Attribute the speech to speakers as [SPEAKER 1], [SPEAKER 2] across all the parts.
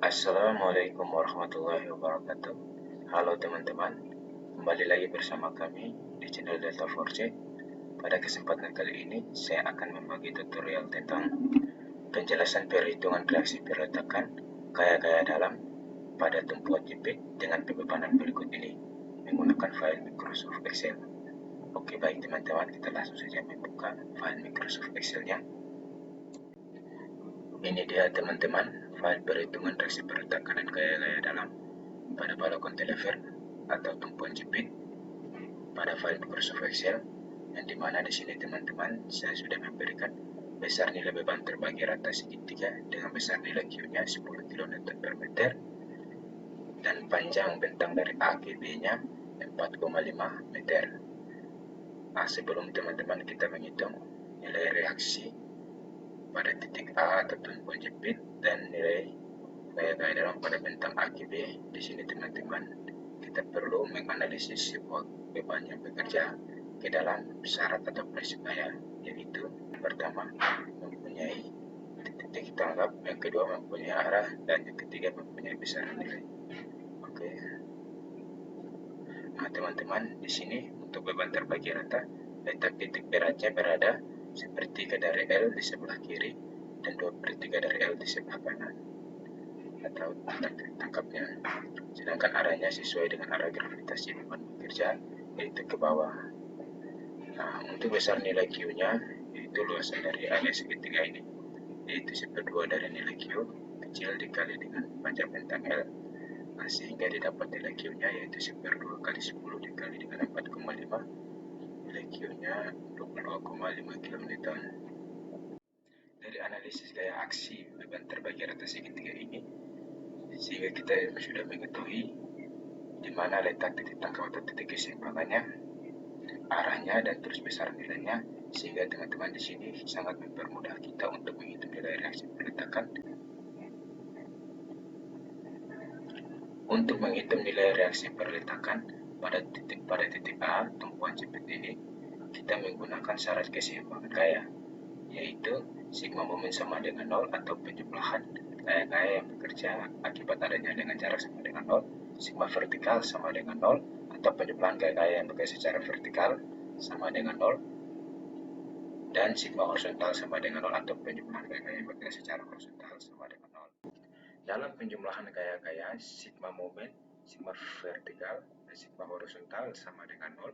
[SPEAKER 1] Assalamualaikum warahmatullahi wabarakatuh. Halo teman-teman, kembali lagi bersama kami di channel Delta 4C. Pada kesempatan kali ini, saya akan membagi tutorial tentang penjelasan perhitungan reaksi perletakan gaya-gaya dalam pada tumpuan JPEG dengan pembebanan berikut ini menggunakan file Microsoft Excel. Oke, baik teman-teman, kita langsung saja membuka file Microsoft Excel-nya. Ini dia teman-teman, file perhitungan reaksi perletakan dan gaya-gaya dalam pada balokon telever atau tumpuan JPEG pada file Microsoft Excel, yang dimana di sini teman-teman saya sudah memberikan besar nilai beban terbagi rata segitiga dengan besar nilai Q-nya 10 kN per meter dan panjang bentang dari AGB-nya 4,5 meter. Nah, sebelum teman-teman kita menghitung nilai reaksi pada titik A atau tumpuan JPEG dan nilai gaya-gaya dalam pada bentang AGB, di sini teman-teman kita perlu menganalisis sebuah beban yang bekerja ke dalam syarat atau prinsip gaya, yaitu yang pertama mempunyai titik tanggap, yang kedua mempunyai arah, dan yang ketiga mempunyai besaran nilai. Oke. Nah teman-teman, di sini untuk beban terbagi rata, letak titik beratnya berada sepertiga dari L di sebelah kiri dan 2/3 dari L di sebelah kanan atau titik tangkapnya. Sedangkan arahnya sesuai dengan arah gravitasi beban bekerja, yaitu ke bawah. Nah, untuk besar nilai Q-nya, yaitu luasan dari area segitiga ini, yaitu 1/2 dari nilai Q kecil dikali dengan panjang bentang L. Nah, sehingga didapat nilai Q-nya yaitu 1/2 kali 10 dikali dengan 4,5, nilai Q-nya 22,5 kN. Dari analisis gaya aksi beban terbagi rata segitiga ini, sehingga kita sudah mengetahui di mana letak titik tangkap atau titik keseimbangannya, arahnya, dan terus besar nilainya, sehingga teman-teman di sini sangat mempermudah kita untuk menghitung nilai reaksi perletakan. Untuk menghitung nilai reaksi perletakan pada titik A tumpuan JPEG ini, kita menggunakan syarat keseimbangan gaya, yaitu sigma momen sama dengan 0 atau penjumlahan gaya-gaya yang bekerja akibat adanya dengan jarak sama dengan 0, sigma vertikal sama dengan 0 atau penjumlahan gaya-gaya yang bekerja secara vertikal sama dengan 0, dan sigma horizontal sama dengan 0 atau penjumlahan gaya-gaya yang bekerja secara horizontal sama dengan 0. Dalam penjumlahan gaya-gaya, sigma momen, sigma vertikal, dan sigma horizontal sama dengan 0,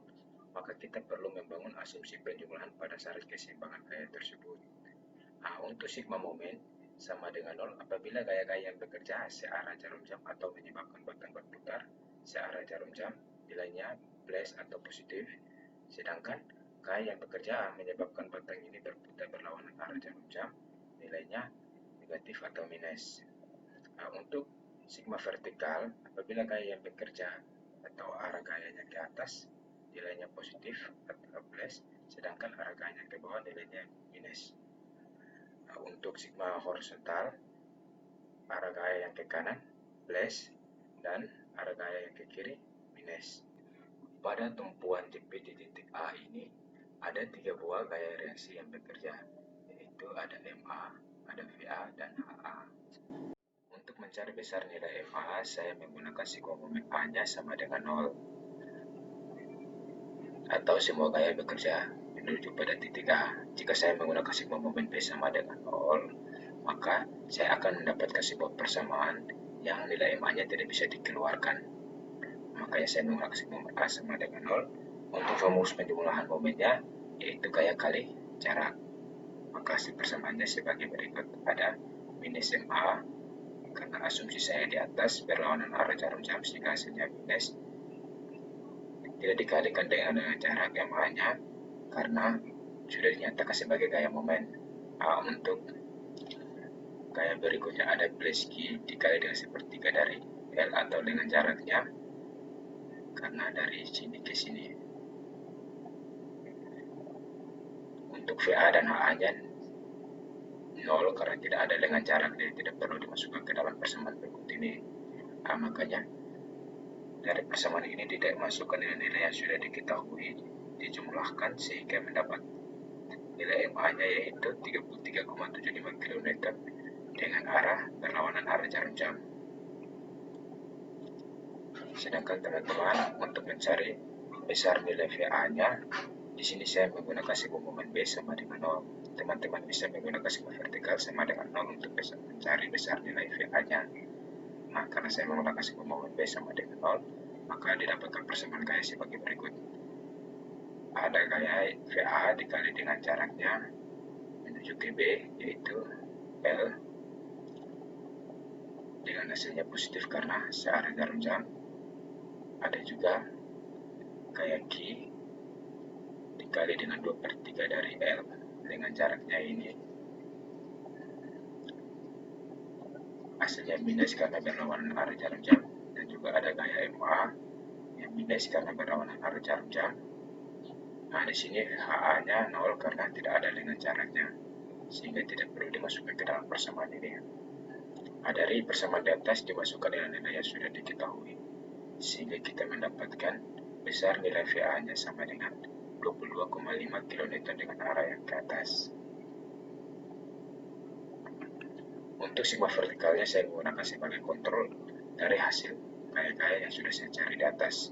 [SPEAKER 1] maka kita perlu membangun asumsi penjumlahan pada syarat keseimbangan gaya tersebut. Nah, untuk sigma momen sama dengan 0 apabila gaya-gaya yang bekerja searah jarum jam atau menyebabkan batang berputar searah jarum jam, nilainya plus atau positif, sedangkan gaya yang bekerja menyebabkan batang ini berputar berlawanan arah jarum jam, nilainya negatif atau minus. Nah, untuk sigma vertikal, apabila gaya yang bekerja atau arah gayanya ke atas, nilainya positif atau plus, sedangkan arah gayanya ke bawah, nilainya minus. Nah, untuk sigma horizontal, arah gaya yang ke kanan plus dan arah gaya yang ke kiri minus. Pada tumpuan JPEG di titik A ini ada 3 buah gaya reaksi yang bekerja, yaitu ada MA, ada VA, dan HA. Untuk mencari besar nilai MA, saya menggunakan sigma momen A-nya sama dengan 0, atau semua gaya bekerja menuju pada titik A. Jika saya menggunakan sigma momen B sama dengan 0, maka saya akan mendapatkan sebuah persamaan yang nilai MA-nya tidak bisa dikeluarkan. Makanya saya menggunakan sigma momen A sama dengan 0. Untuk rumus penjumlahan momennya, yaitu gaya kali jarak. Maka hasil persamaannya sebagai berikut. Ada minus MA, karena asumsi saya di atas berlawanan arah jarum jam sehingga hasilnya minus, tidak dikalikan dengan jarak MA-nya karena sudah dinyatakan sebagai gaya momen. Untuk gaya berikutnya ada plus Q dikali dengan sepertiga dari L atau dengan jaraknya, karena dari sini ke sini. Untuk VA dan HA-nya 0 karena tidak ada dengan jarak, jadi tidak perlu dimasukkan ke dalam persamaan berikut ini. Makanya dari persamaan ini tidak masukkan nilai-nilai yang sudah diketahui, dijumlahkan sehingga mendapat nilai MA-nya yaitu 33,75 kN dengan arah berlawanan arah jarum jam. Sedangkan teman-teman untuk mencari besar nilai VA-nya, di sini saya menggunakan sigma momen B sama dengan 0. Teman-teman bisa menggunakan sigma vertikal sama dengan 0 untuk mencari besar nilai VA-nya. Nah, karena saya menggunakan sigma momen B sama dengan 0, maka didapatkan persamaan gaya sebagai berikut. Ada gaya VA dikali dengan jaraknya menuju ke B, yaitu L, dengan hasilnya positif karena searah jarum jam. Ada juga gaya Q dikali dengan 2/3 dari L dengan jaraknya ini, hasilnya minus karena berlawanan arah jarum jam. Dan juga ada gaya MA yang minus karena berlawanan arah jarum jam. Nah, di sini HA-nya 0 karena tidak ada dengan jaraknya, sehingga tidak perlu dimasukkan ke dalam persamaan ini. Nah, dari persamaan di atas dimasukkan nilai-nilai yang sudah diketahui, sehingga kita mendapatkan besar nilai VA-nya sama dengan 22,5 kN dengan arah yang ke atas. Untuk sigma vertikalnya saya menggunakan sebagai kontrol dari hasil gaya-gaya yang sudah saya cari di atas.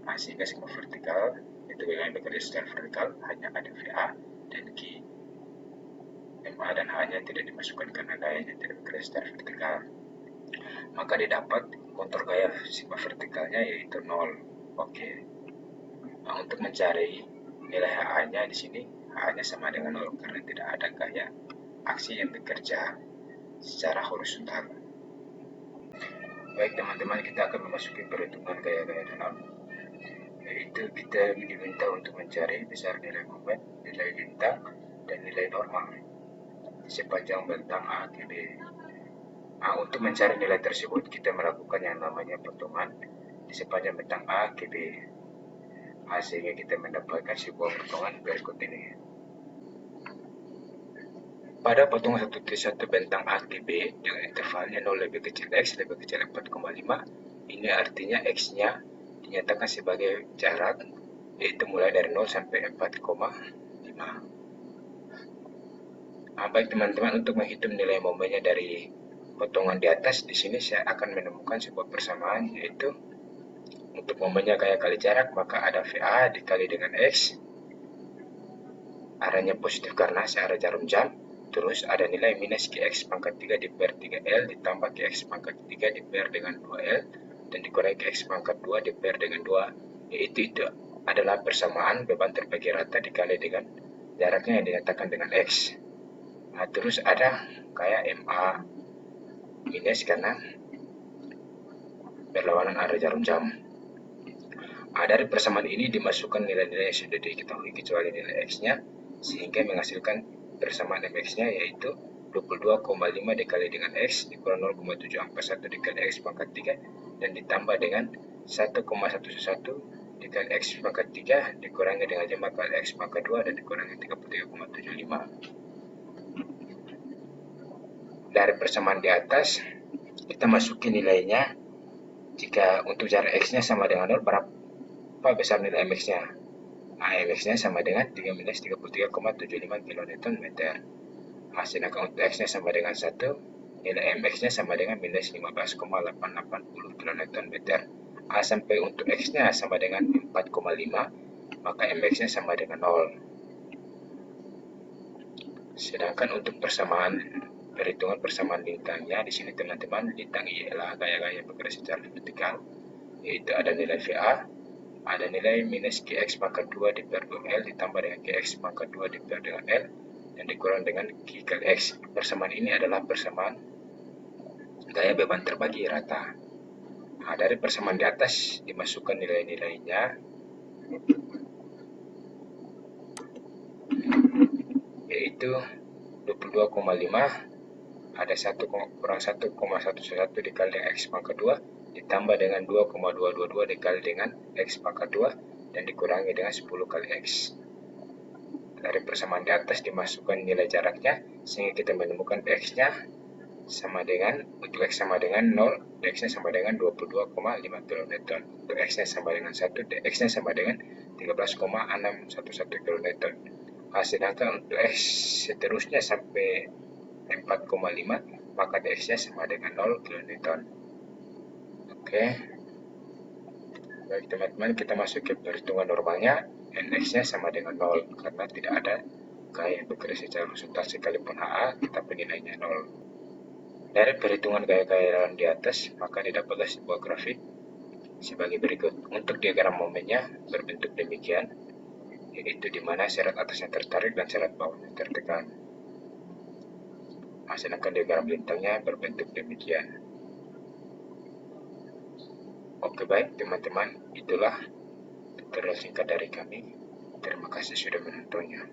[SPEAKER 1] Nah, sehingga sigma vertikal itu gaya bekerja secara vertikal hanya ada VA dan Q. MA dan H-nya tidak dimasukkan karena gayanya tidak bekerja secara vertikal. Maka didapat kontur gaya sigma vertikalnya yaitu 0. Oke. Nah, untuk mencari nilai HA-nya di sini, HA-nya sama dengan 0 karena tidak ada gaya aksi yang bekerja secara horizontal. Baik teman-teman, kita akan memasuki perhitungan gaya-gaya dalam, yaitu kita diminta untuk mencari besar nilai momen, nilai lintang, dan nilai normal sepanjang bentang A ke B. Nah, untuk mencari nilai tersebut, kita melakukan yang namanya potongan di sepanjang bentang A ke B. Sehingga kita mendapatkan sebuah potongan berikut ini. Pada potongan 1/1 bentang A ke B dengan intervalnya 0 lebih kecil X lebih kecil 4,5, ini artinya X-nya dinyatakan sebagai jarak, yaitu mulai dari 0 sampai 4,5. Nah, baik teman-teman, untuk menghitung nilai momennya dari potongan di atas, di sini saya akan menemukan sebuah persamaan, yaitu untuk momennya gaya kali jarak, maka ada VA dikali dengan X, arahnya positif karena searah jarum jam. Terus ada nilai minus QX pangkat 3 di per 3L ditambah QX pangkat 3 di per dengan 2L dan dikurangi QX pangkat 2 di per dengan 2, yaitu itu adalah persamaan beban terbagi rata dikali dengan jaraknya yang dinyatakan dengan X. Nah, terus ada kayak MA minus karena berlawanan arah jarum jam. Nah, dari persamaan ini dimasukkan nilai-nilai yang sudah diketahui kecuali nilai X-nya, sehingga menghasilkan persamaan MX-nya yaitu 22,5 dikali dengan X dikurang 0,741 dikali X pangkat 3 dan ditambah dengan 1,11 dikali X pangkat 3 dikurangi dengan 5 kali X pangkat 2 dan dikurangi 33,75. Dari persamaan di atas kita masukin nilainya. Jika untuk jarak X-nya sama dengan 0, berapa besar nilai MX-nya? Nah, MX-nya sama dengan 3 minus 33,75 kN/m. Nah, sedangkan untuk X-nya sama dengan 1, nilai MX-nya sama dengan minus 15,880 kN/m. Nah, sampai untuk X-nya sama dengan 4,5, maka MX-nya sama dengan 0. Sedangkan untuk perhitungan persamaan lintangnya, di sini teman-teman, lintang ialah gaya-gaya bekerja secara vertikal, yaitu ada nilai VA, ada nilai minus QX pangkat 2 di per 2L ditambah dengan QX pangkat 2 di per dengan L dan dikurang dengan Q kali X. Persamaan ini adalah persamaan gaya beban terbagi rata. Nah, dari persamaan di atas dimasukkan nilai-nilainya, yaitu 22,5 ada 1 kurang 1,111 dikali dengan X pangkat 2 ditambah dengan 2,222 dikali dengan X pangkat 2 dan dikurangi dengan 10 kali X. Dari persamaan di atas dimasukkan nilai jaraknya, sehingga kita menemukan X-nya sama dengan, untuk X sama dengan 0, X-nya sama dengan 22,5 kN. Untuk X-nya sama dengan 1, X-nya sama dengan 13,611 kN. Nah, sedangkan untuk X seterusnya sampai 4,5, maka X-nya sama dengan 0 kN. Oke. Baik teman-teman, kita masuk ke perhitungan normalnya. NX-nya sama dengan 0 karena tidak ada K yang bekerja secara horizontal sekalipun HA, tetapi nilainya 0. Dari perhitungan gaya-gaya di atas, maka didapatlah sebuah grafik sebagai berikut. Untuk diagram momennya berbentuk demikian, yaitu di mana syarat atasnya tertarik dan syarat bawahnya tertekan. Sedangkan diagram bintangnya berbentuk demikian. Oke baik teman-teman, itulah tutorial singkat dari kami. Terima kasih sudah menontonnya.